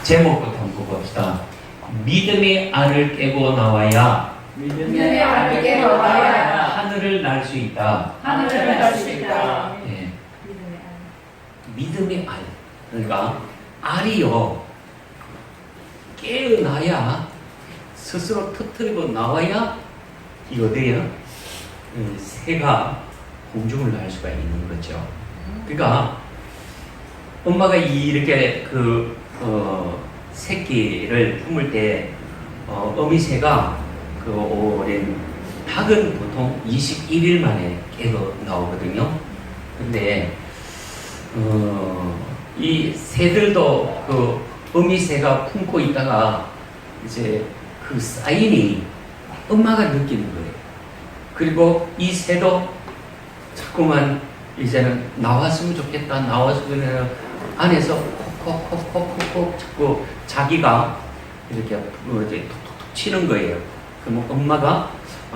제목부터 한번 봅시다. 믿음의 알을 깨고 나와야 믿음의 알을 깨고 나와야 하늘을 날 수 있다. 하늘을 날 수 있다. 예. 믿음의 알. 그러니까 알이요. 깨어나야 스스로 터뜨리고 나와야 이거 돼요. 새가 공중을 날 수가 있는 거죠. 그러니까 엄마가 이렇게 새끼를 품을 때 어미새가 그 오랜 닭은 보통 21일 만에 깨어 나오거든요. 근데 이 새들도 그 어미새가 품고 있다가 이제 그 사인이 엄마가 느끼는 거예요. 그리고 이 새도 자꾸만 이제는 나왔으면 좋겠다, 나왔으면 좋겠다 안에서 콕콕콕콕콕 자꾸 자기가 이렇게 이제 톡톡톡 치는 거예요. 그럼 엄마가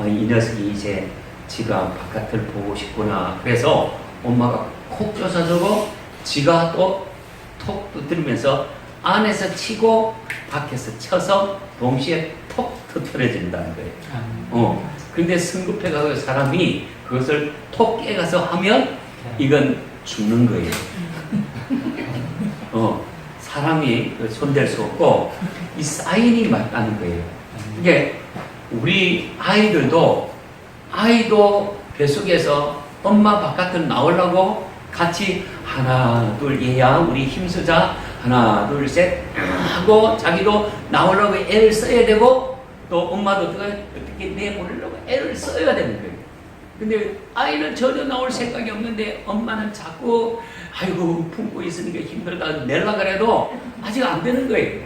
이 녀석이 이제 지가 바깥을 보고 싶구나. 그래서 엄마가 콕 쫓아주고 지가 또 톡 두드리면서 안에서 치고 밖에서 쳐서 동시에 톡 터뜨려진다는 거예요. 근데 성급해가지고 사람이 그것을 톡 깨가서 하면 이건 죽는 거예요. 사람이 손댈 수 없고 이 사인이 맞다는 거예요. 이게 우리 아이도 뱃속에서 엄마 바깥을 나오려고 같이 하나 둘 얘야 우리 힘쓰자 하나 둘 셋 하고 자기도 나오려고 애를 써야 되고 또 엄마도 어떻게 내보내려고 애를 써야 되는 거예요. 근데 아이는 전혀 나올 생각이 없는데 엄마는 자꾸 아이고 품고 있으니까 힘들다 내려고 그래도 아직 안 되는 거예요.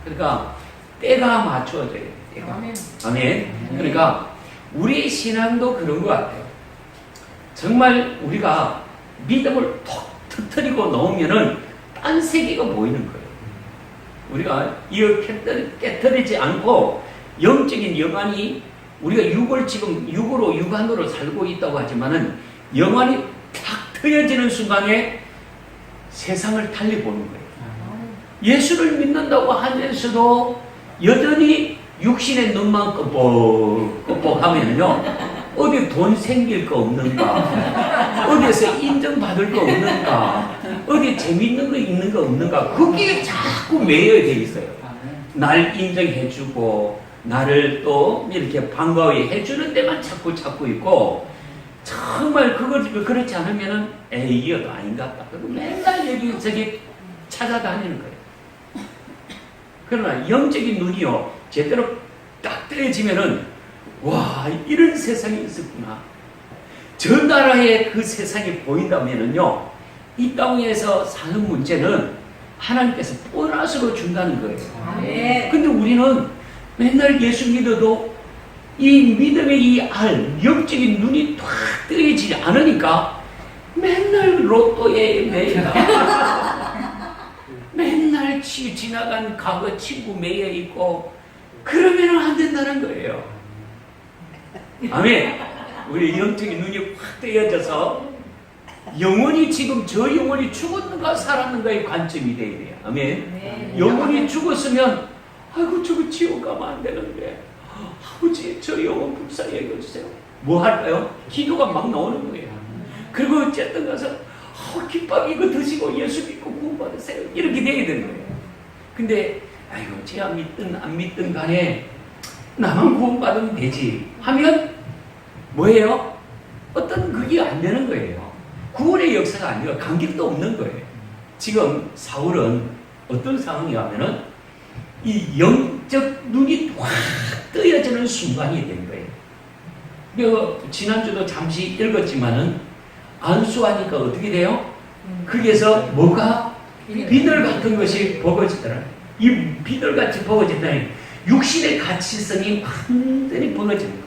그러니까 때가 맞춰져야 돼요. 때가. 아멘. 그러니까 우리 신앙도 그런 것 같아요. 정말 우리가 믿음을 톡 터뜨리고 놓으면은 딴 세계가 보이는 거예요. 우리가 이거 깨뜨리지 않고 영적인 영안이 우리가 육안으로 살고 있다고 하지만은 영안이 탁 트여지는 순간에 세상을 달리 보는 거예요. 예수를 믿는다고 하면서도 여전히 육신의 눈만 껌뻑하면요. 어디 돈 생길 거 없는가? 어디에서 인정받을 거 없는가? 어디 재밌는 거 있는 거 없는가? 그게 자꾸 매여져 있어요. 날 인정해주고 나를 또 이렇게 반가워해 해주는 데만 자꾸 찾고 있고 정말 그렇지 않으면은 이것도 아닌가 봐. 그리고 맨날 여기저기 찾아다니는 거예요. 그러나 영적인 눈이요 제대로 딱 뜨여지면은 와 이런 세상이 있었구나. 저 나라에 그 세상이 보인다면은요 이 땅에서 사는 문제는 하나님께서 보너스로 준다는 거예요. 근데 우리는 맨날 예수 믿어도 이 믿음의 이 영적인 눈이 탁 뜨여지지 않으니까 맨날 로또에 매여 맨날 지나간 과거 친구 매여 있고 그러면 안 된다는 거예요. 아멘. 우리 영적인 눈이 확 뜨여져서 영혼이 지금 저 영혼이 죽었는가 살았는가의 관점이 돼야 돼요. 아멘. 영혼이 죽었으면 아이고 저거 지옥 가면 안 되는데 아버지 저 영혼 불쌍히 여겨주세요. 뭐 할까요? 기도가 막 나오는 거예요. 그리고 어쨌든 가서 김밥 이거 드시고 예수 믿고 구원받으세요. 이렇게 돼야 되는 거예요. 근데 아이고 제가 믿든 안 믿든 간에 나만 구원받으면 되지 하면 뭐예요? 어떤 그게 안 되는 거예요. 구원의 역사가 아니라 감격도 없는 거예요. 지금 사울은 어떤 상황이냐면은 이 영적 눈이 확 뜨여지는 순간이 된 거예요. 지난주도 잠시 읽었지만은 안수하니까 어떻게 돼요? 거기에서 뭐가 비늘 같은 것이 버거지더라. 이 비늘같이 버거진다니 육신의 가치성이 완전히 무너지는 거예요.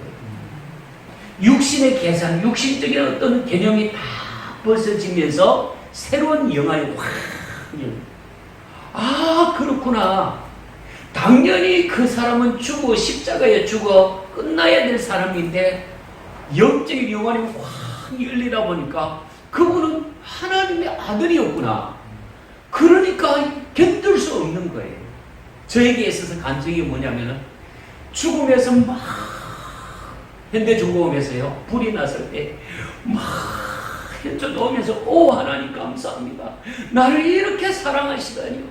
육신의 계산, 육신적인 어떤 개념이 다 벗어지면서 새로운 영안이 확 그렇구나. 당연히 그 사람은 십자가에 죽어 끝나야 될 사람인데 영적인 영안이 확 열리다 보니까 그분은 하나님의 아들이었구나. 그러니까 견딜 수 없는 거예요. 저에게 있어서 간증이 뭐냐면은 죽음에서 막 현대중공업에서요 불이 났을 때 막 현저놓으면서 오 하나님 감사합니다. 나를 이렇게 사랑하시다니요.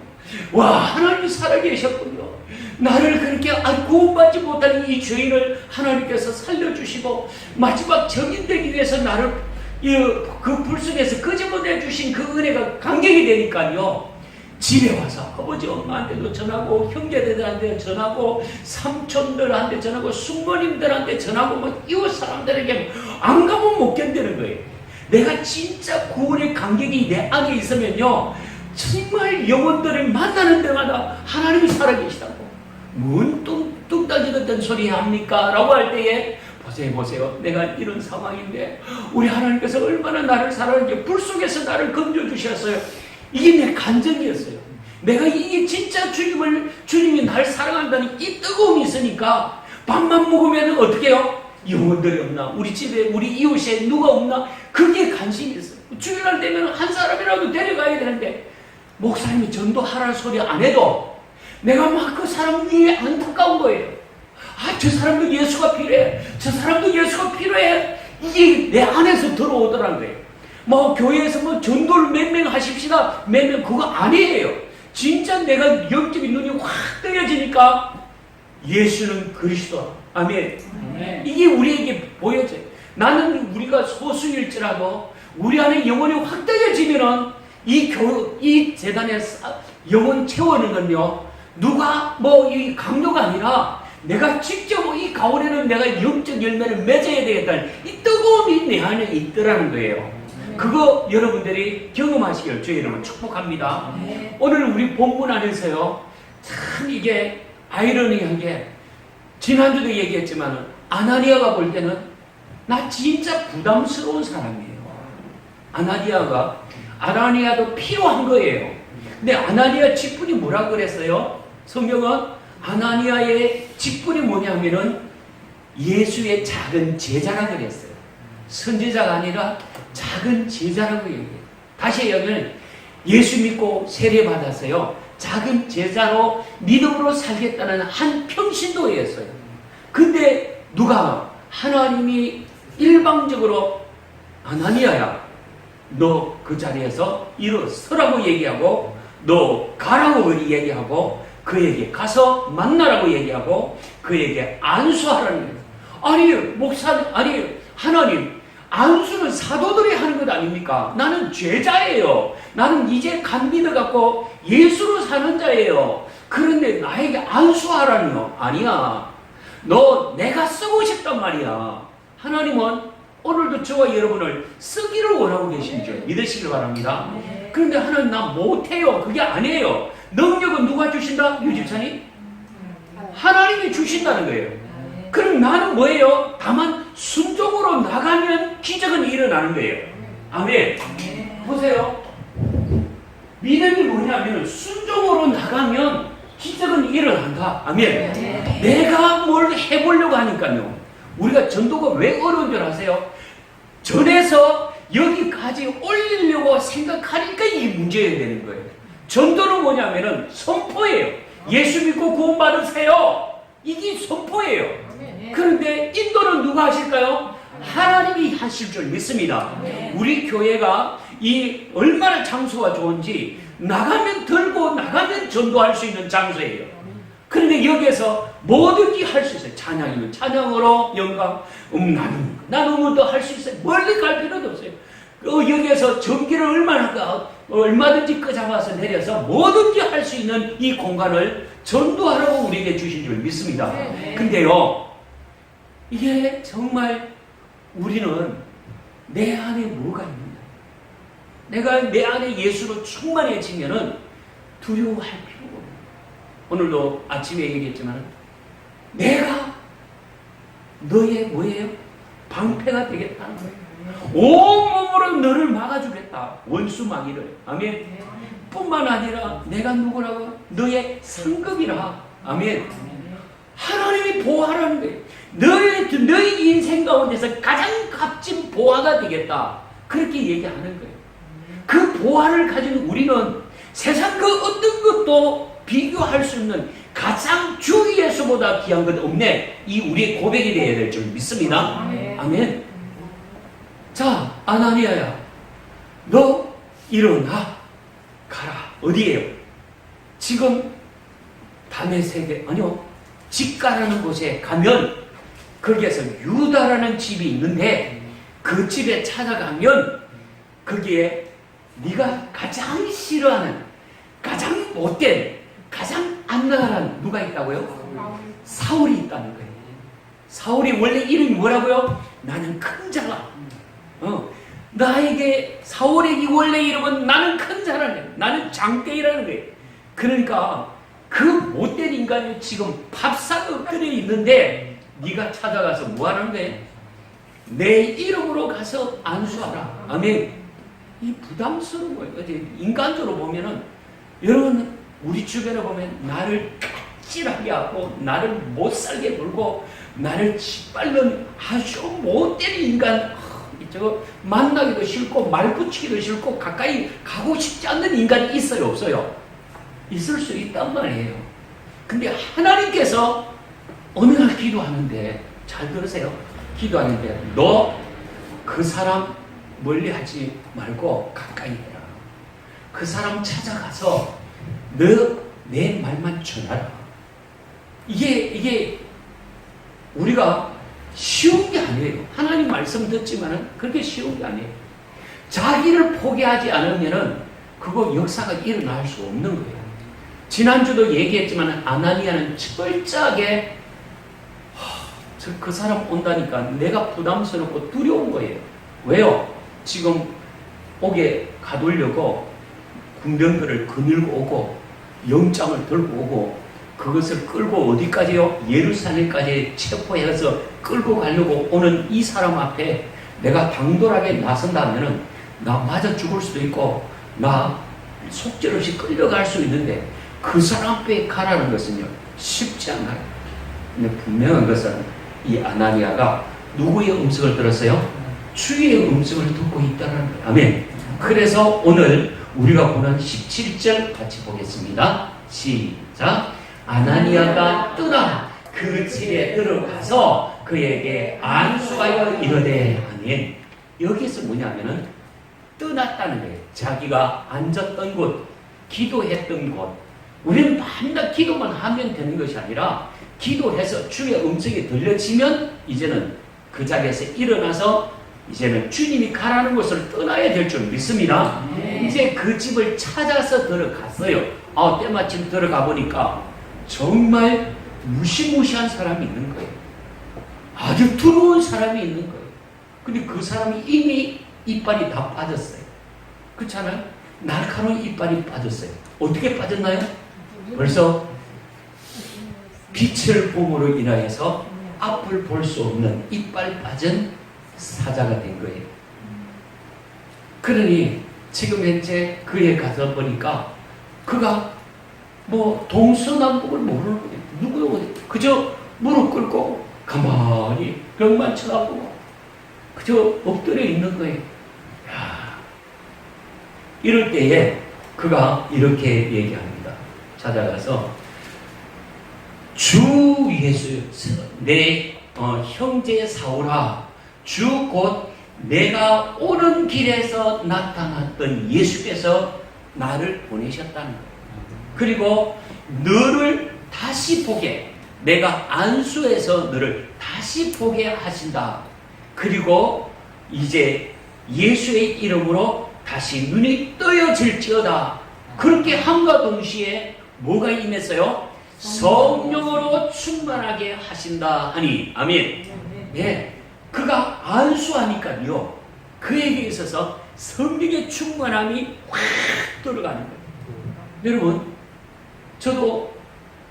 와 하나님이 살아계셨군요. 나를 그렇게 구원받지 못한 이 죄인을 하나님께서 살려주시고 마지막 정인되기 위해서 나를 그 불 속에서 끄집어내 주신 그 은혜가 감격이 되니까요. 집에 와서 아버지 엄마한테도 전하고 형제들한테 전하고 삼촌들한테 전하고 숙모님들한테 전하고 뭐 이웃 사람들에게 안 가면 못 견디는 거예요. 내가 진짜 구원의 감격이 내 안에 있으면요 정말 영혼들을 만나는 데마다 하나님이 살아계시다고 뭔 뚱땅이 같은 소리 합니까? 라고 할 때에 보세요 내가 이런 상황인데 우리 하나님께서 얼마나 나를 사랑하는지 불 속에서 나를 건져주셨어요. 이게 내 간증이었어요. 내가 이게 진짜 주님이 날 사랑한다는 이 뜨거움이 있으니까 밥만 먹으면 어떻게 해요? 영혼들이 없나? 우리 집에 우리 이웃에 누가 없나? 그게 관심이 있어요. 주일날 되면 한 사람이라도 데려가야 되는데 목사님이 전도하라는 소리 안 해도 내가 막 그 사람 위에 안타까운 거예요. 아, 저 사람도 예수가 필요해. 저 사람도 예수가 필요해. 이게 내 안에서 들어오더라는 거예요. 뭐 교회에서 뭐 전도를 몇 명 하십시다. 몇 명 그거 아니에요. 진짜 내가 영적인 눈이 확 뜨여지니까 예수는 그리스도. 아멘. 이게 우리에게 보여져요. 나는 우리가 소수일지라도 우리 안에 영혼이 확 뜨여지면은 이 재단에 영혼 채우는 건요. 누가 뭐 이 강요가 아니라 내가 직접 이 가운데는 내가 영적 열매를 맺어야 되겠다는 이 뜨거움이 내 안에 있더라는 거예요. 그거 여러분들이 경험하시길 주의 이름으로 축복합니다. 오늘 우리 본문 안에서요. 참 이게 아이러니한 게 지난주도 얘기했지만 아나니아가 볼 때는 나 진짜 부담스러운 사람이에요. 아나니아도 필요한 거예요. 근데 아나니아 직분이 뭐라 그랬어요? 성경은 아나니아의 직분이 뭐냐면은 예수의 작은 제자라고 그랬어요. 선지자가 아니라 작은 제자라고 얘기해요. 다시 얘기하면 예수 믿고 세례 받았어요. 작은 제자로 믿음으로 살겠다는 한 평신도였어요. 근데 누가 하나님이 일방적으로 아나니아야 너 그 자리에서 일어서라고 얘기하고 너 가라고 얘기하고 그에게 가서 만나라고 얘기하고 그에게 안수하라는 거예요. 아니 목사님 아니 하나님 안수는 사도들이 하는 것 아닙니까? 나는 죄자예요. 나는 이제 간 믿어갖고 예수로 사는 자예요. 그런데 나에게 안수하라니요? 아니야. 너 내가 쓰고 싶단 말이야. 하나님은 오늘도 저와 여러분을 쓰기를 원하고 계신 줄 믿으시길 바랍니다. 그런데 하나님 나 못해요. 그게 아니에요. 능력은 누가 주신다? 유집사님? 하나님이 주신다는 거예요. 그럼 나는 뭐예요? 다만 순종으로 나가면 기적은 일어나는 거예요. 아멘. 보세요. 믿음이 뭐냐면 순종으로 나가면 기적은 일어난다. 아멘. 내가 뭘 해보려고 하니까요. 우리가 전도가 왜 어려운 줄 아세요? 전에서 여기까지 올리려고 생각하니까 이 문제가 되는 거예요. 전도는 뭐냐면은 선포예요. 예수 믿고 구원 받으세요. 이게 선포예요. 그런데 인도는 누가 하실까요? 하나님이 하실 줄 믿습니다. 우리 교회가 이 얼마나 장소가 좋은지 나가면 들고 나가면 전도할 수 있는 장소예요. 그런데 여기에서 뭐든지 할 수 있어요. 찬양이면 찬양으로 영광, 나눔도 할 수 있어요. 멀리 갈 필요도 없어요. 여기에서 전기를 얼마든지 끄잡아서 내려서 뭐든지 할 수 있는 이 공간을 전도하라고 우리에게 주신 줄 믿습니다. 근데요, 이게 정말 우리는 내 안에 뭐가 있느냐. 내가 내 안에 예수로 충만해지면은 두려워할 필요가 없어요. 오늘도 아침에 얘기했지만 내가 너의 뭐예요? 방패가 되겠다는 거예요. 온몸으로 너를 막아주겠다. 원수 마귀를. 아멘. 뿐만 아니라 내가 누구라고? 너의 상급이라. 아멘. 하나님이 보호하라는 거예요. 너의 인생 가운데서 가장 값진 보화가 되겠다. 그렇게 얘기하는 거예요. 그 보화를 가진 우리는 세상 그 어떤 것도 비교할 수 없는 가장 주 예수보다 귀한 것 없네. 이 우리의 고백이 되어야 될 줄 믿습니다. 아멘. 자, 아나니아야, 너 일어나 가라. 어디에요? 지금 다메섹에, 아니요, 직가라는 곳에 가면 거기에서 유다라는 집이 있는데 그 집에 찾아가면 거기에 네가 가장 싫어하는, 가장 못된, 가장 안 나가는 누가 있다고요? 사울이 있다는 거예요. 사울이 원래 이름이 뭐라고요? 나는 큰 자가. 나에게 사울의 원래 이름은 나는 큰 자라는 거예요. 나는 장대이라는 거예요. 그러니까 그 못된 인간이 지금 밥상 엎드려 있는데 네가 찾아가서 뭐 하는 거예요? 내 이름으로 가서 안수하라. 아멘. 이 부담스러운 거예요. 인간적으로 보면은 여러분 우리 주변에 보면 나를 까칠하게 하고 나를 못 살게 굴고 나를 짓밟는 아주 못된 인간, 저거 만나기도 싫고 말 붙이기도 싫고 가까이 가고 싶지 않는 인간이 있어요, 없어요? 있을 수 있단 말이에요. 근데 하나님께서 어느 날 기도하는데, 잘 들으세요. 기도하는데 너 그 사람 멀리 하지 말고 가까이 해라. 그 사람 찾아가서 너 내 말만 전하라. 이게 우리가 쉬운 게 아니에요. 하나님 말씀 듣지만은 그렇게 쉬운 게 아니에요. 자기를 포기하지 않으면은 그거 역사가 일어날 수 없는 거예요. 지난주도 얘기했지만 아나니아는 철저하게 그 사람 온다니까 내가 부담스럽고 두려운 거예요. 왜요? 지금 옥에 가두려고 군병들을 거닐고 오고 영장을 들고 오고 그것을 끌고 어디까지요? 예루살렘까지 체포해서 끌고 가려고 오는 이 사람 앞에 내가 당돌하게 나선다면은 나 맞아 죽을 수도 있고 나 속절없이 끌려갈 수 있는데 그 사람 앞에 가라는 것은요 쉽지 않아요. 근데 분명한 것은 이 아나니아가 누구의 음성을 들었어요? 주의 음성을 듣고 있다는 거예요. 아멘. 그래서 오늘 우리가 보는 17절 같이 보겠습니다. 시작. 아나니아가 떠나 그 집에 들어가서 그에게 안수하여 이르되. 아멘. 여기서 뭐냐면은 떠났다는 거예요. 자기가 앉았던 곳, 기도했던 곳. 우리는 맨날 기도만 하면 되는 것이 아니라 기도해서 주의 음성이 들려지면 이제는 그 자리에서 일어나서 이제는 주님이 가라는 곳을 떠나야 될 줄 믿습니다. 이제 그 집을 찾아서 들어갔어요. 때마침 들어가 보니까 정말 무시무시한 사람이 있는 거예요. 아주 두려운 사람이 있는 거예요. 근데 그 사람이 이미 이빨이 다 빠졌어요. 그렇잖아요? 날카로운 이빨이 빠졌어요. 어떻게 빠졌나요? 벌써 빛을 봄으로 인하여서 앞을 볼 수 없는 이빨 빠진 사자가 된 거예요. 그러니 지금 현재 그에 가서 보니까 그가 뭐 동서남북을 모르는 거예요. 누구도 그저 무릎 꿇고 가만히 벽만 쳐다보고 그저 엎드려 있는 거예요. 야, 이럴 때에 그가 이렇게 얘기합니다. 찾아가서 주 예수 내 형제 사울아, 주 곧 내가 오는 길에서 나타났던 예수께서 나를 보내셨다는 거예요. 그리고 너를 다시 보게, 내가 안수해서 너를 다시 보게 하신다. 그리고 이제 예수의 이름으로 다시 눈이 떠여질지어다. 그렇게 함과 동시에 뭐가 임했어요? 성령으로 충만하게 하신다 하니. 아멘. 예. 그가 안수하니까요, 그에게 있어서 성령의 충만함이 확 들어가는 거예요. 여러분, 저도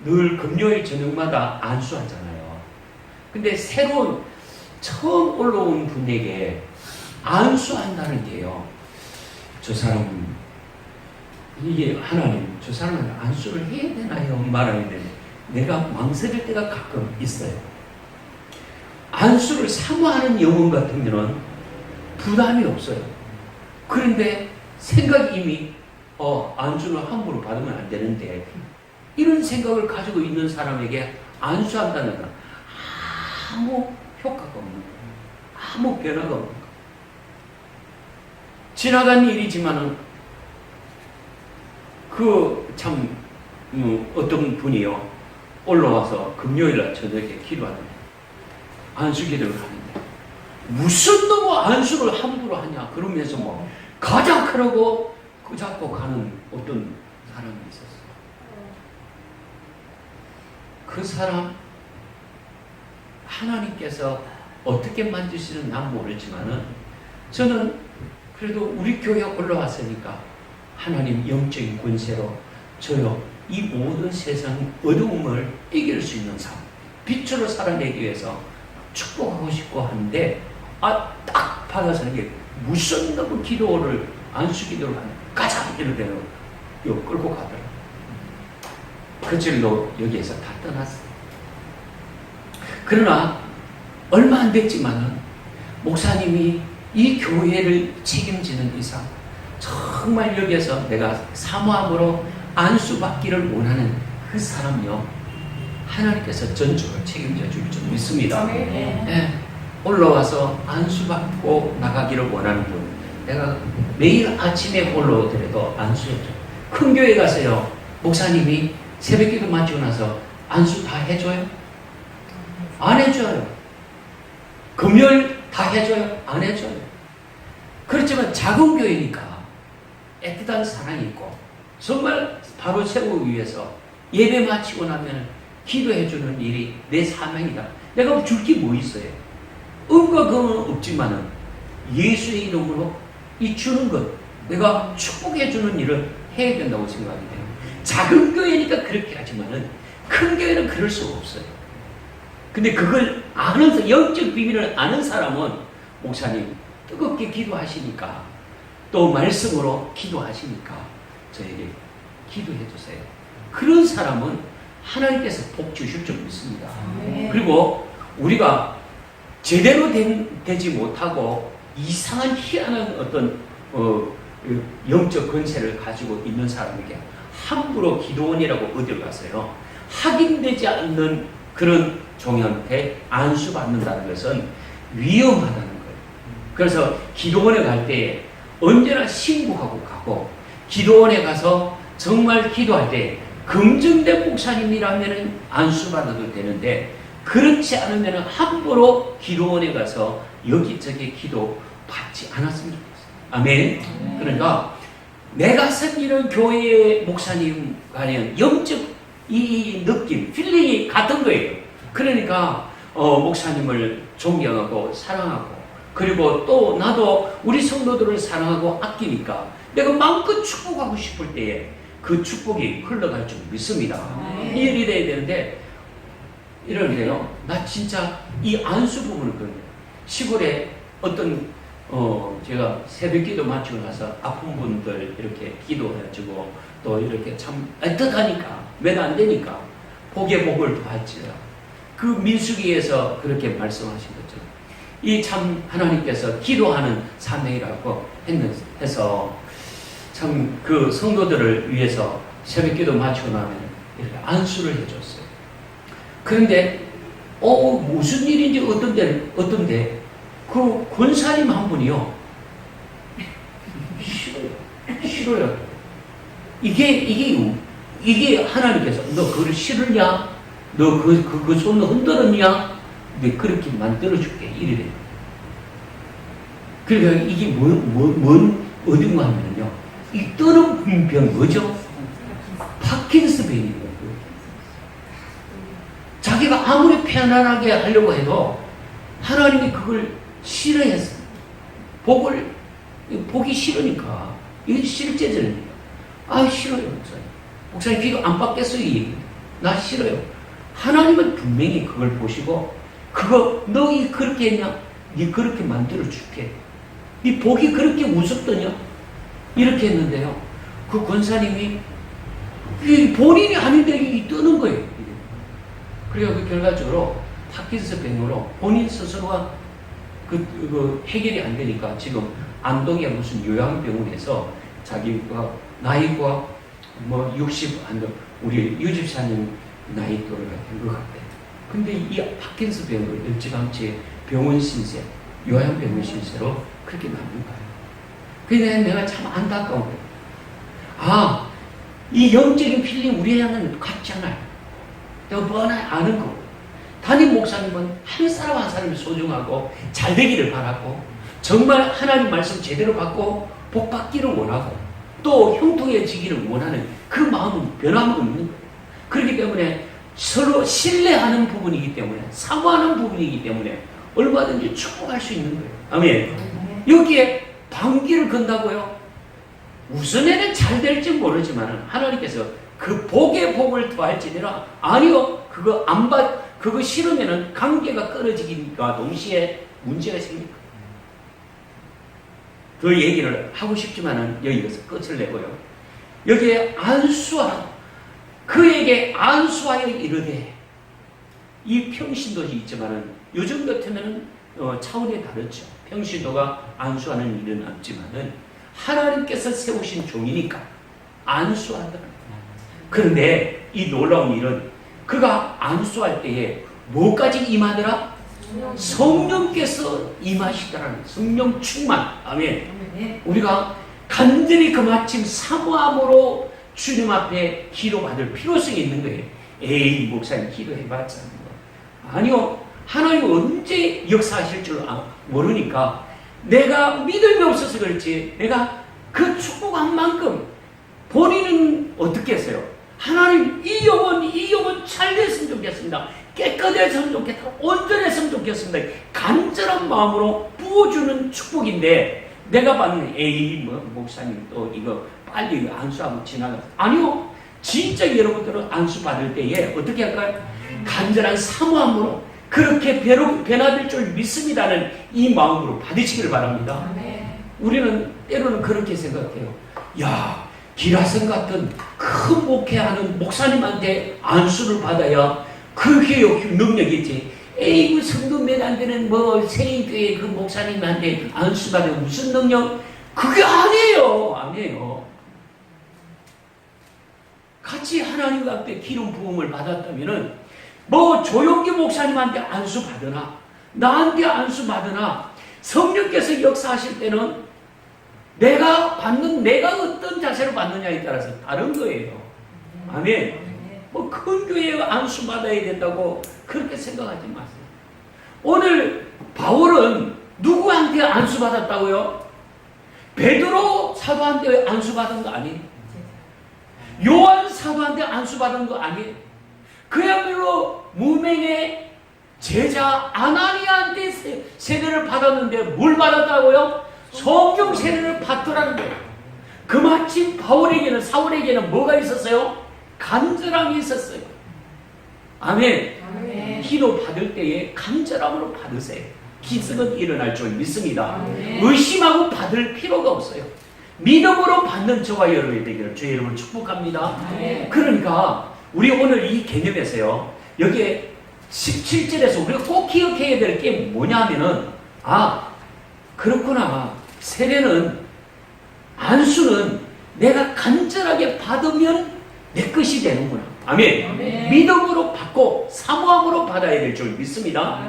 늘 금요일 저녁마다 안수하잖아요. 근데 새로운 처음 올라온 분에게 안수한다는 게요, 저 사람 이게 하나님, 저 사람은 안수를 해야 되나요? 말하는데 내가 망설일 때가 가끔 있어요. 안수를 사모하는 영혼 같으면 부담이 없어요. 그런데 생각이 이미 안수를 함부로 받으면 안 되는데 이런 생각을 가지고 있는 사람에게 안수한다는 건 아무 효과가 없는 거예요. 아무 변화가 없는 거예요. 지나간 일이지만은 어떤 분이요 올라와서 금요일날 저녁에 기도하는데 안수 기도를 하는데 무슨 놈의 안수를 함부로 하냐 그러면서 뭐 가장 크라고 그 잡고 가는 어떤 사람이 있었어요. 그 사람 하나님께서 어떻게 만드시는 난 모르지만은 저는 그래도 우리 교회 올라왔으니까 하나님 영적인 권세로 저요 이 모든 세상 어두움을 이길 수 있는 삶 빛으로 살아내기 위해서 축복하고 싶고 하는데 딱 받아서 이게 무슨 너무 기도를 안수 기도를 하는 가장 이런 데로 끌고 가더라고요. 그 길로 여기에서 다 떠났어요. 그러나 얼마 안 됐지만은 목사님이 이 교회를 책임지는 이상 정말 여기에서 내가 사모함으로 안수받기를 원하는 그 사람요 하나님께서 전적으로 책임져 줄 줄 믿습니다. 네. 올라와서 안수받고 나가기를 원하는 분 내가 매일 아침에 올라오더라도 안수해줘. 큰 교회 가세요. 목사님이 새벽기도 마치고 나서 안수 다 해줘요? 안 해줘요. 금요일 다 해줘요? 안 해줘요. 그렇지만 작은 교회니까 애틋한 사랑이 있고 정말 바로 세우기 위해서 예배 마치고 나면 기도해주는 일이 내 사명이다. 내가 줄 게 뭐 있어요? 은과 금은 없지만은 예수의 이름으로 이 주는 것 내가 축복해주는 일을 해야 된다고 생각이 돼요. 작은 교회니까 그렇게 하지만은 큰 교회는 그럴 수가 없어요. 근데 그걸 아는 영적 비밀을 아는 사람은 목사님 뜨겁게 기도하시니까 또 말씀으로 기도하시니까 저에게 기도해 주세요. 그런 사람은 하나님께서 복 주실 줄 믿습니다. 그리고 우리가 제대로 되지 못하고 이상한 희한한 어떤 영적 권세를 가지고 있는 사람에게 함부로 기도원이라고 어딜 가서요 확인되지 않는 그런 종한테 안수받는다는 것은 위험하다는 거예요. 그래서 기도원에 갈 때 언제나 신고하고 가고 기도원에 가서 정말 기도할 때 검증된 목사님이라면 안수받아도 되는데 그렇지 않으면 함부로 기도원에 가서 여기저기 기도 받지 않았으면 좋겠어요. 아멘. 그러니까 내가 섬기는 교회의 목사님 간에 영적 이 느낌, 필링이 같은 거예요. 그러니까 목사님을 존경하고 사랑하고 그리고 또 나도 우리 성도들을 사랑하고 아끼니까 내가 마음껏 축복하고 싶을 때에 그 축복이 흘러갈 줄 믿습니다. 이 일이 돼야 되는데 이러는데요. 나 진짜 이 안수 부분을 시골에 어떤 제가 새벽기도 마치고 나서 아픈 분들 이렇게 기도해주고 또 이렇게 참 애틋하니까 몇 안 되니까 복의 복을 더할지라 그 민수기에서 그렇게 말씀하신 거죠. 이 참 하나님께서 기도하는 사명이라고 해서 참 그 성도들을 위해서 새벽기도 마치고 나면 이렇게 안수를 해줬어요. 그런데 무슨 일인지 어떤데 그 권사님 한 분이요 싫어요. 이게 하나님께서 너 그걸 싫으냐? 너 그 손을 흔들었냐? 내 그렇게 만들어줄게 이래. 그러니까 이게 어딘가 하면요 이 떠는 병 뭐죠? 파킨스병이에요. 자기가 아무리 편안하게 하려고 해도 하나님이 그걸 싫어했어요. 보기 싫으니까. 이게 실제적이니까. 싫어요, 목사님. 목사님 기도 안 받겠어요. 나 싫어요. 하나님은 분명히 그걸 보시고, 너 그렇게 했냐? 니 그렇게 만들어줄게. 니 복이 그렇게 우습더냐? 이렇게 했는데요. 그 권사님이 본인이 아닌데 뜨는 거예요. 그래서 그 결과적으로 파킨슨병으로 본인 스스로가 그 해결이 안 되니까 지금 안동의 무슨 요양병원에서 자기가 나이가 60 안 돼. 우리 유집사님 나이 또래가 된 것 같아요. 근데 이 파킨스 병을 일찌감치 병원 신세, 요양병원 신세로 그렇게 남는 거예요. 그래 내가 참 안타까운 거예요. 아, 이 영적인 필링 우리랑은 같잖아요. 내가 뻔히 아는 거. 담임 목사님은 한 사람 한 사람이 소중하고 잘 되기를 바라고 정말 하나님 말씀 제대로 받고 복 받기를 원하고 또 형통해지기를 원하는 그 마음은 변함없는 거예요. 그렇기 때문에 서로 신뢰하는 부분이기 때문에 사모하는 부분이기 때문에 얼마든지 축복할 수 있는 거예요. 아멘. 여기에 방귀를 건다고요? 우선에는 잘 될지 모르지만 하나님께서 그 복의 복을 더할지니라. 아니요. 그거 싫으면은 관계가 끊어지기가 동시에 문제가 생깁니다. 그 얘기를 하고 싶지만은 여기서 끝을 내고요. 여기에 그에게 안수하여 이르되, 이 평신도시 있지만은 요즘 같으면은 차원이 다르죠. 평신도가 안수하는 일은 없지만은 하나님께서 세우신 종이니까 안수하더라. 그런데 이 놀라운 일은 그가 안수할 때에 뭐까지 임하더라? 성령께서 임하시더라는 성령 충만. 아멘. 우리가 간절히 그 마침 사모함으로 주님 앞에 기도받을 필요성이 있는 거예요. 에이 목사님 기도해봤자 아니요. 하나님은 언제 역사하실 줄 모르니까 내가 믿음이 없어서 그렇지 내가 그 축복한 만큼 본인은 어떻게 했어요? 하나님 이 영혼 잘 됐으면 좋겠습니다. 깨끗했으면 좋겠다. 온전했으면 좋겠습니다. 간절한 마음으로 부어주는 축복인데 내가 받는 목사님 또 이거 빨리 안수하고 지나가. 아니요. 진짜 여러분들은 안수 받을 때에 어떻게 할까요? 간절한 사모함으로 그렇게 변화될 줄 믿습니다는 이 마음으로 받으시기를 바랍니다. 우리는 때로는 그렇게 생각해요. 야, 기라성 같은 큰 목회하는 목사님한테 안수를 받아야 그게 능력이 있지. 그 성도 몇 안 되는 세인교회 그 목사님한테 안수 받으면 무슨 능력? 그게 아니에요. 같이 하나님 앞에 기름 부음을 받았다면은 조용기 목사님한테 안수 받으나 나한테 안수 받으나 성령께서 역사하실 때는 내가 어떤 자세로 받느냐에 따라서 다른 거예요. 아멘. 큰 교회에 안수 받아야 된다고 그렇게 생각하지 마세요. 오늘 바울은 누구한테 안수 받았다고요? 베드로 사도한테 안수 받은 거 아니에요? 요한 사도한테 안수 받은 거 아니에요? 그야말로 무명의 제자 아나니아한테 세례를 받았는데 뭘 받았다고요? 성령 세례를 받더라는 거예요. 그 마침 사울에게는 뭐가 있었어요? 간절함이 있었어요. 아멘. 기도 받을 때에 간절함으로 받으세요. 기적은 일어날 줄 믿습니다. 의심하고 받을 필요가 없어요. 믿음으로 받는 저와 여러분이 되기를 주의 이름으로 축복합니다. 그러니까 우리 오늘 이 개념에서요. 여기에 17절에서 우리가 꼭 기억해야 될 게 뭐냐 하면은 그렇구나. 안수는 내가 간절하게 받으면 내 것이 되는구나. 아멘. 믿음으로 받고 사모함으로 받아야 될 줄 믿습니다.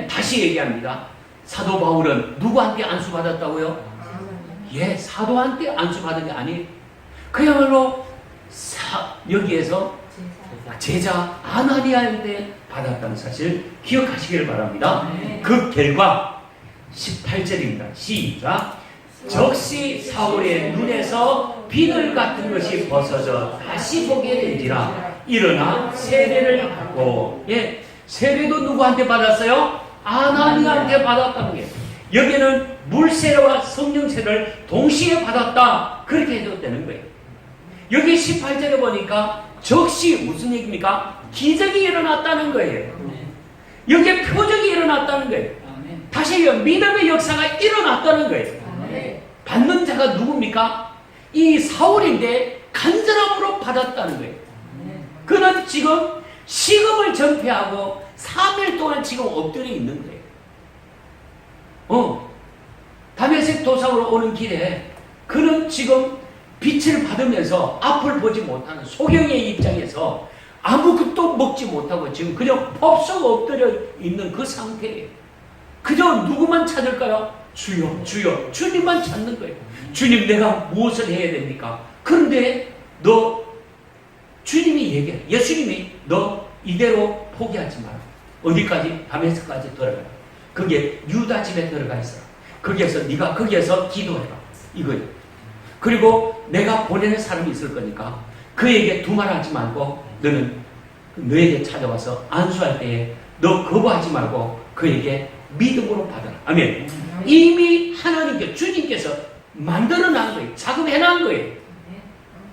다시 얘기합니다. 사도 바울은 누구한테 안수 받았다고요? 사도한테 안수 받은 게 아니에요. 그야말로 여기에서 제자 아나니아한테 받았다는 사실 기억하시길 바랍니다. 그 결과 18절입니다. 시작. 적시 사울의 눈에서 비늘 같은 것이 벗어져 다시 보게 된지라. 일어나 세례를 받고. 세례도 누구한테 받았어요? 아나니아한테 받았다는 거예요. 여기는 물세례와 성령세례를 동시에 받았다. 그렇게 해도 되는 거예요. 여기 18절에 보니까 적시 무슨 얘기입니까? 기적이 일어났다는 거예요. 여기에 표적이 일어났다는 거예요. 다시 얘기하면 믿음의 역사가 일어났다는 거예요. 받는 자가 누굽니까? 이 사울인데 간절함으로 받았다는 거예요. 그는 지금 식음을 전폐하고 3일 동안 지금 엎드려 있는 거예요. 다메섹 도상으로 오는 길에 그는 지금 빛을 받으면서 앞을 보지 못하는 소경의 입장에서 아무것도 먹지 못하고 지금 그냥 법석 엎드려 있는 그 상태예요. 그저 누구만 찾을까요? 주여, 주여, 주님만 찾는 거예요. 주님, 내가 무엇을 해야 됩니까? 그런데 주님이 얘기해. 예수님이 너 이대로 포기하지 마라. 어디까지? 다메섹까지 들어가라. 거기에 유다 집에 들어가 있어라. 거기에서 네가 거기에서 기도해라. 이거예요. 그리고 내가 보내는 사람이 있을 거니까 그에게 두말하지 말고 너는 너에게 찾아와서 안수할 때에 너 거부하지 말고 그에게 믿음으로 받아라. 아멘. 이미 하나님께 주님께서 만들어 놨는 거예요. 작업해 놨는 거예요.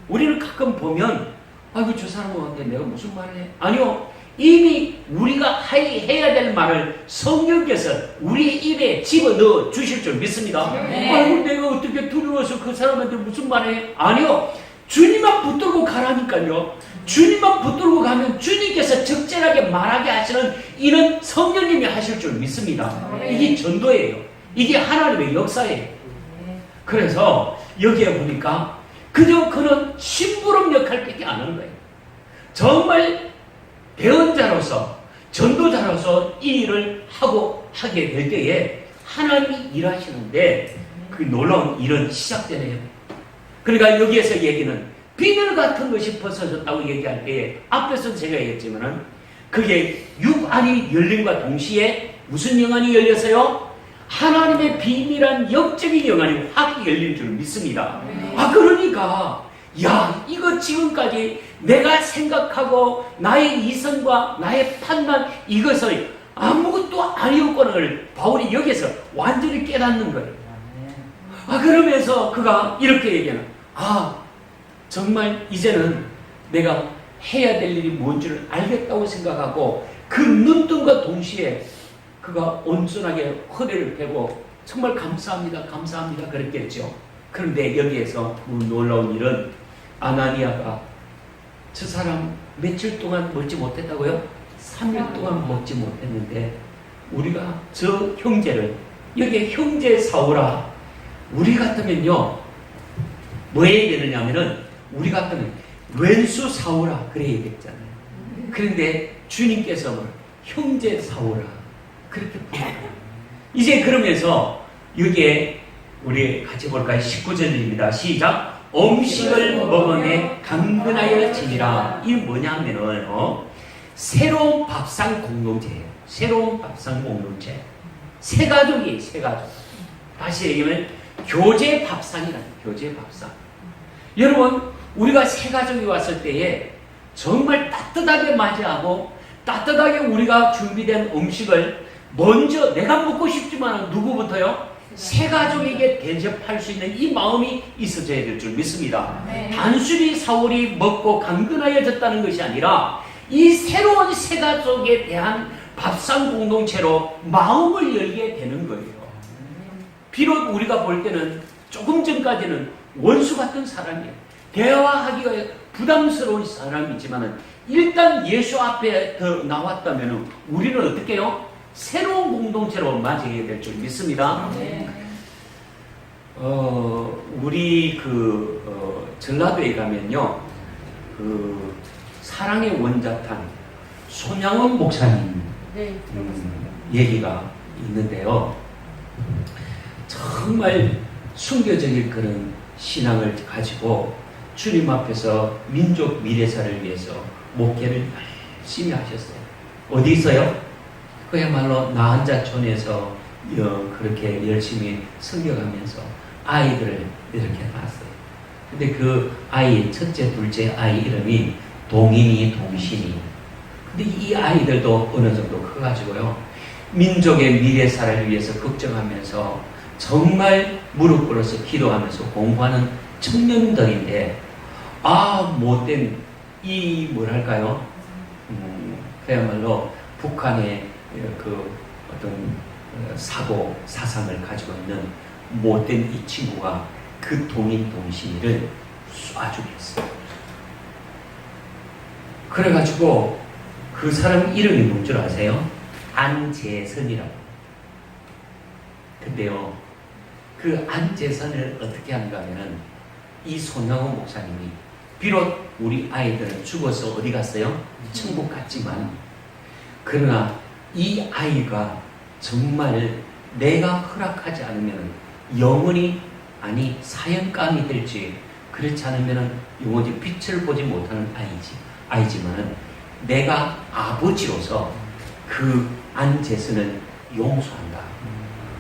우리는 가끔 보면 아이고 저 사람한테 내가 무슨 말을 해? 아니요. 이미 우리가 해야 될 말을 성령께서 우리 입에 집어넣어 주실 줄 믿습니다. 아이고 내가 어떻게 두려워서 그 사람한테 무슨 말을 해? 아니요. 주님만 붙들고 가라니까요. 주님만 붙들고 가면 주님께서 적절하게 말하게 하시는 이는 성령님이 하실 줄 믿습니다. 이게 전도예요. 이게 하나님의 역사예요. 그래서 여기에 보니까 그저 그는 심부름 역할밖에 안 하는 거예요. 정말 대언자로서 전도자로서 이 일을 하게 될 때에 하나님이 일하시는데 그 놀라운 일은 시작되네요. 그러니까 여기에서 얘기는 비늘 같은 것이 벗어졌다고 얘기할 때에 앞에서 제가 얘기했지만은 그게 육안이 열림과 동시에 무슨 영안이 열려서요? 하나님의 비밀한 영적인 영안이 확 열린 줄 믿습니다. 그러니까 야 이거 지금까지 내가 생각하고 나의 이성과 나의 판단 이것을 아무것도 아니었거늘 바울이 여기서 완전히 깨닫는 거예요. 그러면서 그가 이렇게 얘기하는 정말 이제는 내가 해야 될 일이 뭔지를 알겠다고 생각하고 그 눈뜬과 동시에 그가 온순하게 허리를 펴고 정말 감사합니다 감사합니다 그랬겠죠. 그런데 여기에서 놀라운 일은 아나니아가 저 사람 며칠 동안 먹지 못했다고요? 3일 동안 먹지 못했는데 우리가 저 형제를 여기에 형제 사오라 우리 같으면요 뭐 해야 되느냐면은 우리 같으면 왼수 사오라 그래야 되잖아요. 그런데 주님께서 형제 사오라 그렇게 부르요. 이제 그러면서 여기에 우리 같이 볼까요? 19절입니다. 시작. 음식을 먹으니 강건하여 지니라. 이게 뭐냐면은 새로운 밥상 공동체예요. 새로운 밥상 공동체. 세 가족이에요. 세 가족. 다시 얘기하면 교제 밥상이라는 교제 밥상. 여러분 우리가 세 가족이 왔을 때에 정말 따뜻하게 맞이하고 따뜻하게 우리가 준비된 음식을 먼저 내가 먹고 싶지만 누구부터요? 세 가족에게 대접할 수 있는 이 마음이 있어져야 될 줄 믿습니다. 단순히 사울이 먹고 강건하여졌다는 것이 아니라 이 새로운 세 가족에 대한 밥상 공동체로 마음을 열게 되는 거예요. 비록 우리가 볼 때는 조금 전까지는 원수 같은 사람이에요. 대화하기가 부담스러운 사람이지만 일단 예수 앞에 더 나왔다면 우리는 어떻게 해요? 새로운 공동체로 맞이해야 될 줄 믿습니다. 우리 전라도에 가면요, 사랑의 원자탄 손양원 목사님 얘기가 있는데요. 정말 순교적인 그런 신앙을 가지고 주님 앞에서 민족 미래사를 위해서 목회를 열심히 하셨어요. 어디서요? 그야말로 나한자촌에서 그렇게 열심히 섬겨가면서 아이들을 이렇게 낳았어요. 근데 그 아이, 첫째, 둘째 아이 이름이 동인이, 동신이. 근데 이 아이들도 어느 정도 커가지고요. 민족의 미래사를 위해서 걱정하면서 정말 무릎 꿇어서 기도하면서 공부하는 청년들인데, 못된 이 뭐랄까요? 그야말로 북한의 그 어떤 사상을 가지고 있는 못된 이 친구가 그 동인 동신이를 쏴 죽였어요. 그래가지고 그 사람 이름이 뭔 줄 아세요? 안재선이라고. 근데요, 그 안재선을 어떻게 하는가 하면은 이 손양호 목사님이 비록 우리 아이들은 죽어서 어디 갔어요? 천국 갔지만 그러나 이 아이가 정말 내가 허락하지 않으면 영원히 아니 사형감이 될지 그렇지 않으면 영원히 빛을 보지 못하는 아이지만은 내가 아버지로서 그 안재선을 용서한다.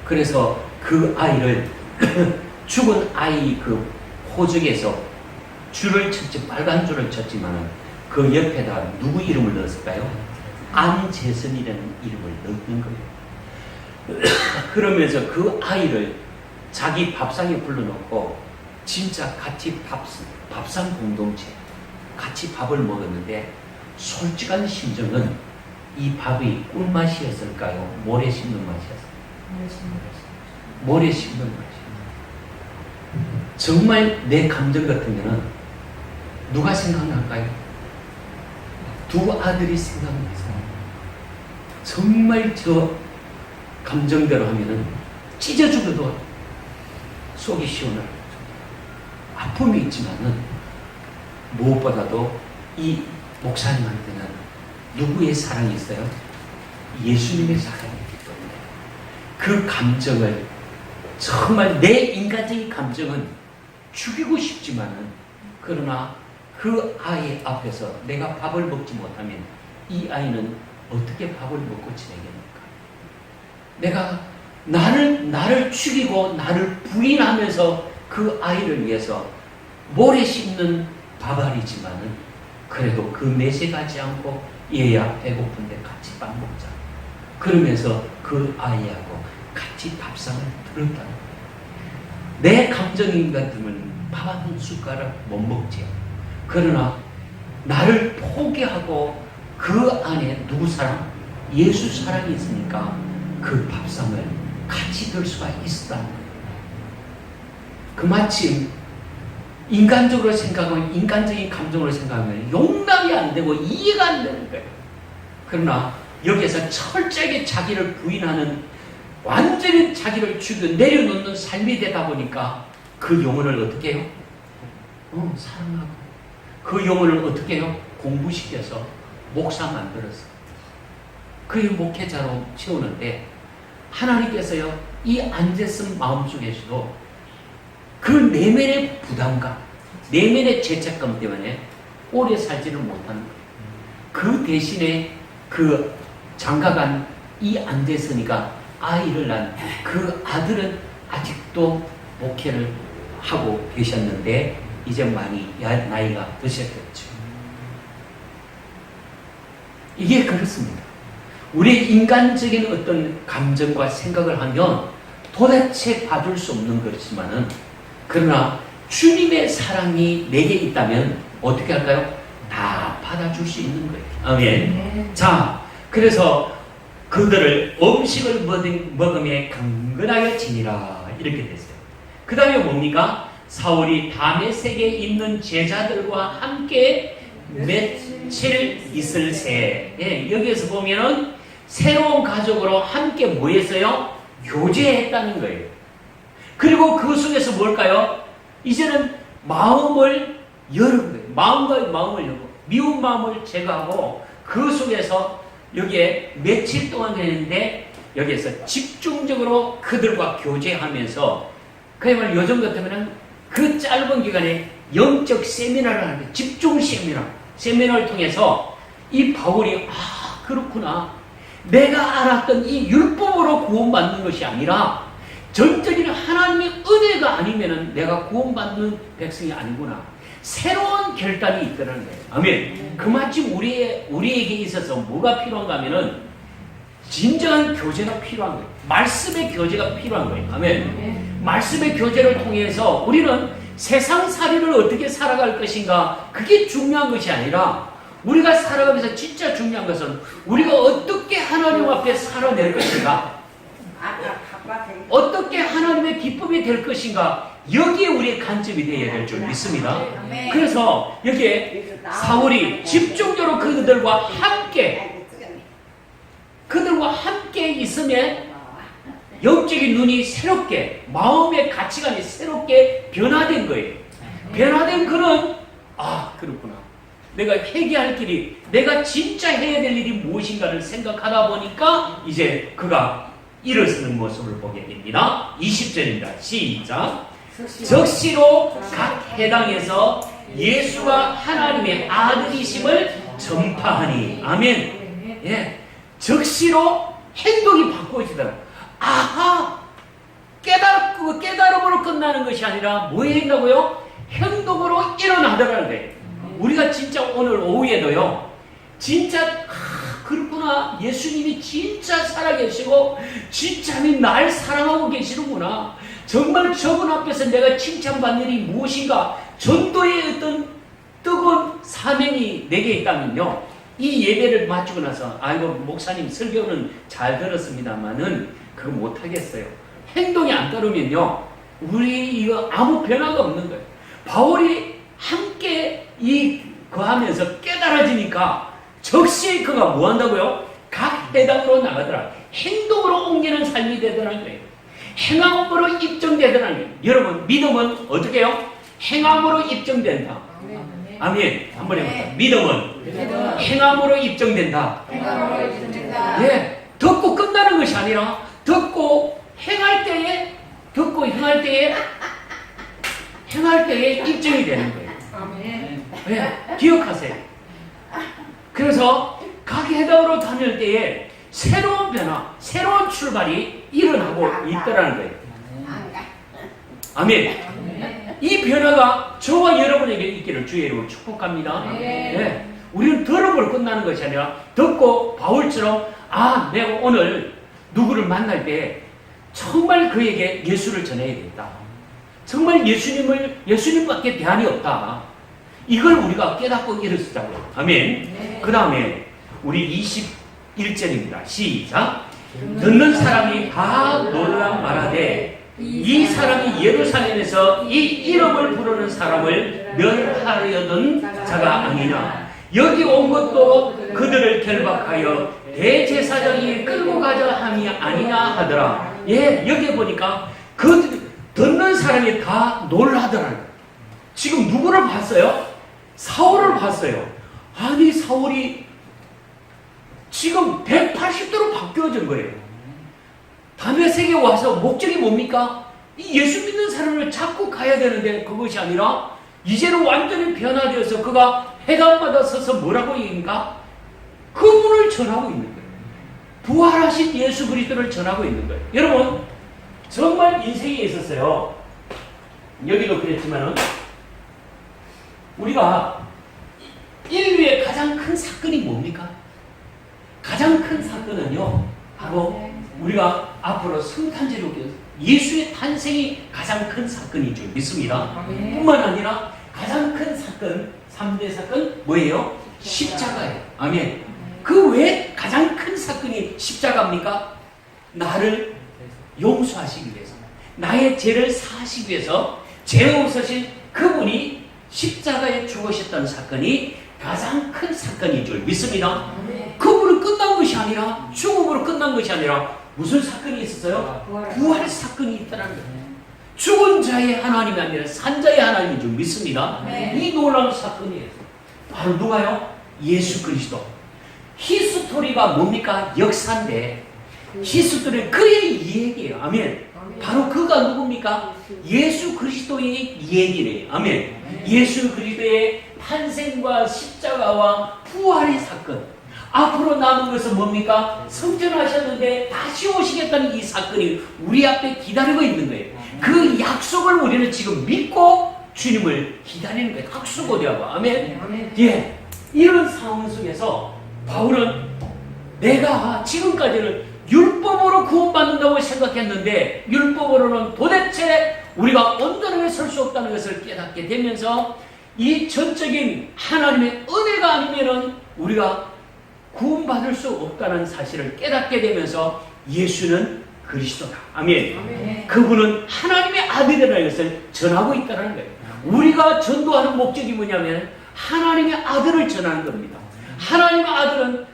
그래서 그 아이를 죽은 아이 그 호적에서 줄을 쳤지 빨간 줄을 쳤지만은 그 옆에다 누구 이름을 넣었을까요? 안재선이라는 이름을 넣는 거예요. 그러면서 그 아이를 자기 밥상에 불러놓고 진짜 같이 밥상 공동체 같이 밥을 먹었는데 솔직한 심정은 이 밥이 꿀맛이었을까요? 모래 씹는 맛이었을까요? 모래 씹는 맛이었어요. 정말 내 감정 같으면 누가 생각날까요? 두 아들이 생각나서 정말 저 감정대로 하면은 찢어 죽어도 속이 시원할 아픔이 있지만은 무엇보다도 이 목사님한테는 누구의 사랑이 있어요? 예수님의 사랑이 있기 때문에 그 감정을 정말 내 인간적인 감정은 죽이고 싶지만은 그러나 그 아이 앞에서 내가 밥을 먹지 못하면 이 아이는 어떻게 밥을 먹고 지내겠습니까? 내가 나를 죽이고 나를 부인하면서 그 아이를 위해서 모래 씹는 밥알이지만은 그래도 그 매색하지 않고 얘야 배고픈데 같이 밥 먹자. 그러면서 그 아이하고 같이 밥상을 들었다는 거예요. 내 감정인 같으면 밥 한 숟가락 못 먹지요. 그러나 나를 포기하고 그 안에 누구 사랑? 예수 사랑이 있으니까 그 밥상을 같이 들 수가 있었다는 거예요. 그마침 인간적으로 생각하면 인간적인 감정으로 생각하면 용납이 안 되고 이해가 안 되는 거예요. 그러나 여기에서 철저하게 자기를 부인하는 완전히 자기를 죽여 내려놓는 삶이 되다 보니까 그 영혼을 어떻게 해요? 사랑하고 그 영혼을 어떻게 해요? 공부시켜서 목사 만들어서 그 목회자로 채우는데 하나님께서요 이 안재선 마음속에서도 그 내면의 부담감, 내면의 죄책감 때문에 오래 살지를 못하는 거예요. 그 대신에 그 장가간 이 안재선이가 아이를 낳은 그 아들은 아직도 목회를 하고 계셨는데 이제 많이 나이가 드셨겠죠. 이게 그렇습니다. 우리 인간적인 어떤 감정과 생각을 하면 도대체 봐줄 수 없는 것이지만은 그러나 주님의 사랑이 내게 있다면 어떻게 할까요? 다 받아줄 수 있는 거예요. 아멘. 자, 그래서 그들을 음식을 먹음에 강건하게 지니라 이렇게 됐어요. 그 다음에 뭡니까? 사울이 다메섹에 있는 제자들과 함께 며칠 있을새. 예, 여기에서 보면은 새로운 가족으로 함께 뭐 했어요? 교제했다는 거예요. 그리고 그 속에서 뭘까요? 이제는 마음을 여는 거예요. 마음과 마음을 열고 미운 마음을 제거하고 그 속에서 여기에 며칠 동안 되는데 여기에서 집중적으로 그들과 교제하면서 그야말로 요즘 같으면 그 짧은 기간에 영적 세미나를 하는 거예요. 집중 세미나를 통해서 이 바울이 그렇구나. 내가 알았던 이 율법으로 구원받는 것이 아니라 전적인 하나님의 은혜가 아니면은 내가 구원받는 백성이 아니구나. 새로운 결단이 있더라는 거예요. 아멘. 그마침 우리에게 있어서 뭐가 필요한가 하면은 진정한 교제가 필요한 거예요. 말씀의 교제가 필요한 거예요. 아멘. 말씀의 교제를 통해서 우리는 세상살이를 어떻게 살아갈 것인가 그게 중요한 것이 아니라 우리가 살아가면서 진짜 중요한 것은 우리가 어떻게 하나님 앞에 살아낼 것인가 어떻게 하나님의 기쁨이 될 것인가 여기에 우리의 관점이 되어야 될 줄 믿습니다. 그래서 여기에 사울이 집중적으로 그들과 함께 있으면 영적인 눈이 새롭게 마음의 가치관이 새롭게 변화된 거예요. 변화된 그는 그렇구나. 내가 회개할 길이, 내가 진짜 해야 될 일이 무엇인가를 생각하다 보니까 이제 그가 일어서는 모습을 보게 됩니다. 20절입니다. 시작. 적시로 각 해당에서 예수가 하나님의 아들이심을 전파하니. 아멘. 예. 적시로 행동이 바꿔지더라고요. 깨달음으로 끝나는 것이 아니라 뭐 했다고요? 행동으로 일어나더라는 거예요. 우리가 진짜 오늘 오후에도요, 진짜 그렇구나, 예수님이 진짜 살아계시고 진짜님 날 사랑하고 계시는구나, 정말 저분 앞에서 내가 칭찬받는 일이 무엇인가, 전도의 어떤 뜨거운 사명이 내게 있다면요, 이 예배를 마치고 나서 아이고 목사님 설교는 잘 들었습니다만은 그거 못하겠어요. 행동이 안 따르면요, 우리 이거 아무 변화가 없는 거예요. 바울이 함께 거하면서 깨달아지니까 적시 그가 뭐 한다고요? 각 해당으로 나가더라. 행동으로 옮기는 삶이 되더라는 거예요. 행함으로 입증되더라는 거예요. 여러분, 믿음은 어떻게 해요? 행함으로 입증된다. 아멘. 한번 해보자. 믿음은 행함으로 입증된다. 예, 듣고 끝나는 것이 아니라 듣고 행할 때에 입증이 되는 거예요. 네, 기억하세요. 그래서 각 해당으로 다닐 때에 새로운 변화, 새로운 출발이 일어나고 있더라는 거예요. 아멘. 이 변화가 저와 여러분에게 있기를 주의 이름으로 축복합니다. 네. 우리는 들음으로 끝나는 것이 아니라 듣고 바울처럼 내가 오늘 누구를 만날 때 정말 그에게 예수를 전해야겠다. 정말 예수님밖에 대안이 없다. 이걸 우리가 깨닫고 일어서자고요. 아멘. 그 다음에 우리 21절입니다. 시작. 듣는 사람이 다 놀라 말하되 이 사람이 예루살렘에서 이 이름을 부르는 사람을 멸하려던 자가 아니냐. 여기 온 것도 그들을 결박하여 대제사장이 끌고 가자 함이 아니냐 하더라. 예, 여기 보니까 듣는 사람이 다 놀라더라고요. 지금 누구를 봤어요? 사울을 봤어요. 아니, 사울이 지금 180도로 바뀌어진 거예요. 다메섹에 와서 목적이 뭡니까? 이 예수 믿는 사람을 잡고 가야 되는데 그것이 아니라 이제는 완전히 변화되어서 그가 회당마다 서서 뭐라고 얘기합니까? 그분을 전하고 있는 거예요. 부활하신 예수 그리스도를 전하고 있는 거예요. 여러분, 정말 인생에 있었어요. 여기도 그랬지만은 우리가 인류의 가장 큰 사건이 뭡니까? 가장 큰 사건은요, 바로 우리가 앞으로 성탄절을 오게 예수의 탄생이 가장 큰 사건인 줄 믿습니다. 뿐만 아니라 가장 큰 사건, 3대 사건 뭐예요? 십자가예요. 아멘. 그 왜 가장 큰 사건이 십자가입니까? 나를 용서하시기 위해서, 나의 죄를 사하시기 위해서 죄 없으신 그분이 십자가에 죽으셨다는 사건이 가장 큰 사건인 줄 믿습니다. 그분은 끝난 것이 아니라, 죽음으로 끝난 것이 아니라 무슨 사건이 있었어요? 부활 사건이 있다는 거예요. 죽은 자의 하나님이 아니라 산 자의 하나님인 줄 믿습니다. 이 놀라운 사건이에요. 바로 누가요? 예수 그리스도. 히스토리가 뭡니까? 역사인데 히스토리는 그의 이야기예요. 아멘. 바로 그가 누굽니까? 예수 그리스도의 이야기래요. 아멘. 예수 그리스도의 탄생과 십자가와 부활의 사건. 앞으로 남은 것은 뭡니까? 성전하셨는데 다시 오시겠다는 이 사건이 우리 앞에 기다리고 있는 거예요. 그 약속을 우리는 지금 믿고 주님을 기다리는 거예요. 학수고대하고. 아멘. 예. 이런 상황 속에서 바울은 내가 지금까지는 율법으로 구원받는다고 생각했는데 율법으로는 도대체 우리가 온전하게 설 수 없다는 것을 깨닫게 되면서 이 전적인 하나님의 은혜가 아니면은 우리가 구원받을 수 없다는 사실을 깨닫게 되면서 예수는 그리스도다. 아멘. 그분은 하나님의 아들이라는 것을 전하고 있다는 거예요. 우리가 전도하는 목적이 뭐냐면 하나님의 아들을 전하는 겁니다. 하나님의 아들은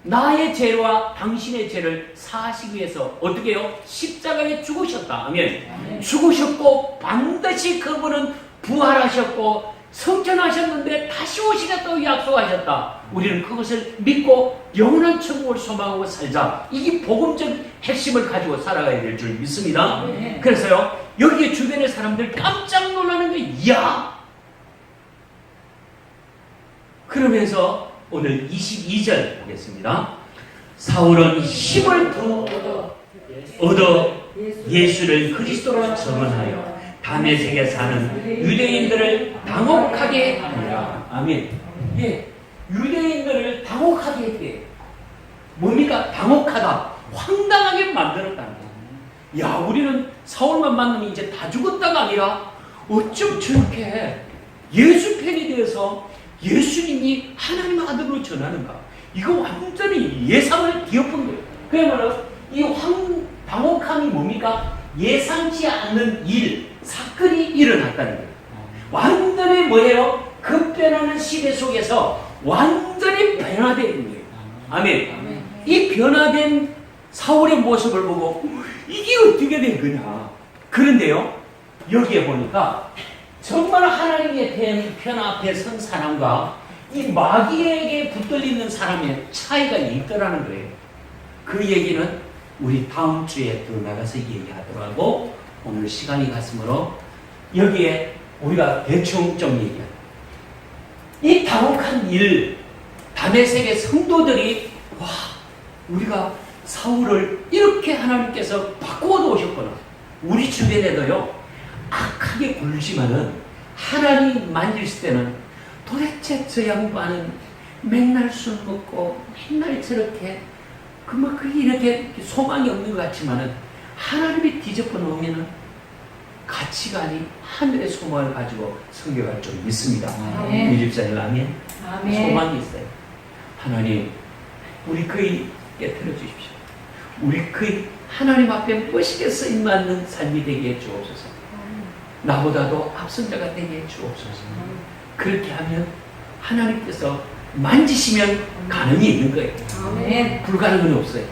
나의 죄와 당신의 죄를 사하시기 위해서 어떻게 해요? 십자가에 죽으셨다. 아멘. 죽으셨고 반드시 그분은 부활하셨고 성천하셨는데 다시 오시겠다고 약속하셨다. 우리는 그것을 믿고 영원한 천국을 소망하고 살자. 이게 복음적 핵심을 가지고 살아가야 될 줄 믿습니다. 네. 그래서요, 여기에 주변의 사람들 깜짝 놀라는 게, 이야! 그러면서 오늘 22절 보겠습니다. 사울은 힘을 얻어 예수를 그리스도로 증언하여 다메섹에 사는 유대인들을 당혹하게 하니라. 아멘. 예, 유대인들을 당혹하게 했대요. 뭡니까? 당혹하다. 황당하게 만들었다는 거예요. 야, 우리는 사울만 만나면 이제 다 죽었다가 아니라 어쩜 저렇게 예수 팬이 되어서 예수님이 하나님 아들로 전하는가? 이거 완전히 예상을 뒤엎은 거예요. 그야말로 이 당혹함이 뭡니까? 예상치 않는 사건이 일어났다는 거예요. 완전히 뭐예요? 급변하는 시대 속에서 완전히 변화되는 거예요. 아멘. 이 변화된 사울의 모습을 보고 이게 어떻게 된 거냐? 그런데요, 여기에 보니까 정말 하나님의 편 앞에 선 사람과 이 마귀에게 붙들리는 사람의 차이가 있더라는 거예요. 그 얘기는 우리 다음 주에 더 나가서 얘기하도록 하고, 오늘 시간이 갔으므로 여기에 우리가 대충 좀 얘기합니다. 이 당혹한 다메섹의 성도들이, 와, 우리가 사울을 이렇게 하나님께서 바꾸어 놓으셨구나. 우리 주변에도요, 악하게 굴지만은 하나님 만질 때는 도대체 저 양반은 맨날 술 먹고 맨날 저렇게 그만큼 이렇게 소망이 없는 것 같지만은 하나님이 뒤집어 놓으면은 가치관이 하늘의 소망을 가지고 성격할 줄 믿습니다. 이 집사님, 아멘. 소망이 있어요. 하나님, 우리 그의 깨트려 주십시오. 우리 그의 하나님 앞에 멋있게 쓰임받는 삶이 되게 해 주옵소서. 나보다도 앞선 자가 되게 해 주옵소서. 그렇게 하면 하나님께서 만지시면 가능이 있는 거예요. 불가능은 없어요.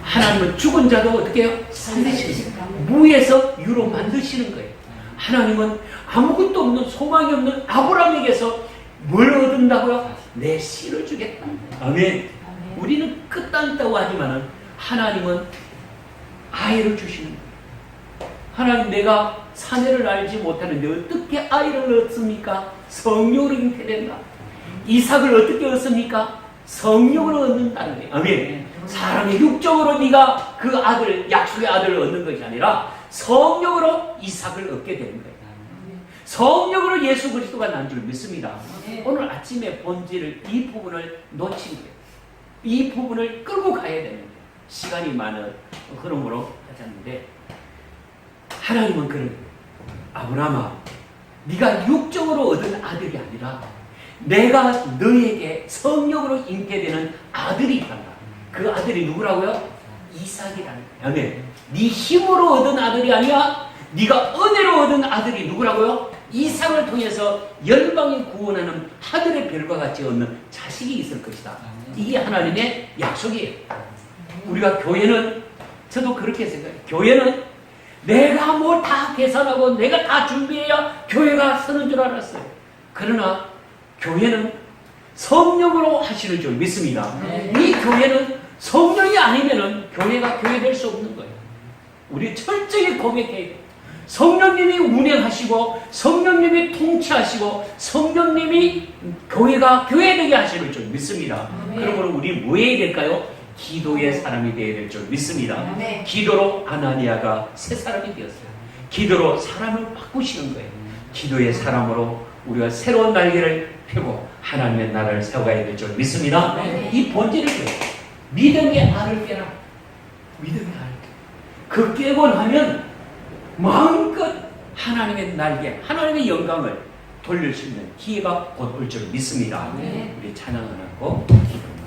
하나님은 죽은 자도 어떻게 해요? 살리시는 거예요. 무에서 유로 만드시는 거예요. 하나님은 아무것도 없는, 소망이 없는 아브라함에게서 뭘 얻는다고요? 내 씨를 주겠다. 아멘. 우리는 끝단다고 하지만은 하나님은 아이를 주시는 거예요. 하나님, 내가 사내를 알지 못하는데 어떻게 아이를 얻습니까? 성령으로 잉태된다. 이삭을 어떻게 얻습니까? 성령으로 얻는다는 거예요. 아멘. 사람의 육적으로 네가 그 아들, 약속의 아들을 얻는 것이 아니라 성령으로 이삭을 얻게 되는 거예요. 성령으로 예수 그리스도가 난 줄 믿습니다. 오늘 아침에 본질을, 이 부분을 놓친 거예요. 이 부분을 끌고 가야 되는 거예요. 시간이 많은 흐름으로 하셨는데, 하나님은 그런 거예요. 아브라함아, 네가 육적으로 얻은 아들이 아니라 내가 너에게 성령으로 잉태되는 아들이 있단다. 그 아들이 누구라고요? 이삭이라는 거예요. 아멘. 네 힘으로 얻은 아들이 아니라 네가 은혜로 얻은 아들이 누구라고요? 이삭을 통해서 열방이 구원하는 하늘의 별과 같이 얻는 자식이 있을 것이다. 이게 하나님의 약속이에요. 우리가 교회는, 저도 그렇게 생각해요. 교회는 내가 뭐 다 계산하고 내가 다 준비해야 교회가 서는 줄 알았어요. 그러나 교회는 성령으로 하시는 줄 믿습니다. 이 교회는 성령이 아니면은 교회가 교회될 수 없는 거예요. 우리 철저히 고백해야 돼요. 성령님이 운행하시고 성령님이 통치하시고 성령님이 교회가 교회되게 하시는 줄 믿습니다. 그러므로 우리 뭐 해야 될까요? 기도의 사람이 되어야 될 줄 믿습니다. 기도로 아나니아가 새 사람이 되었어요. 기도로 사람을 바꾸시는 거예요. 기도의 사람으로 우리가 새로운 날개를 펴고 하나님의 나라를 세워가야 될 줄 믿습니다. 이 본질을 깨요. 믿음의 알을 깨라. 믿음의 알. 그 깨고 나면 마음껏 하나님의 날개, 하나님의 영광을 돌릴 수 있는 기회가 곧 올 줄 믿습니다. 우리 찬양을 하고 기도합니다.